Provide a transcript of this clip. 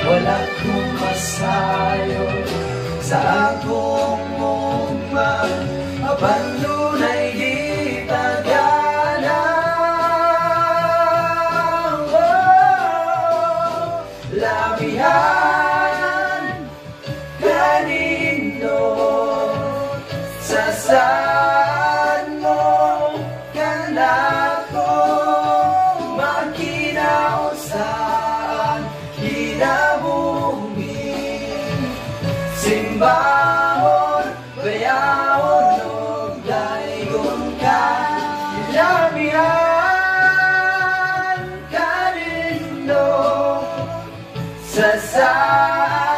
wala kong masayo sa akong mugma, abanunay di tagana. Labihan kanindot sa saan mo kanako makinausaan hinabungin simbahon bayawon og daygon ka. Labihan kanindot sa saan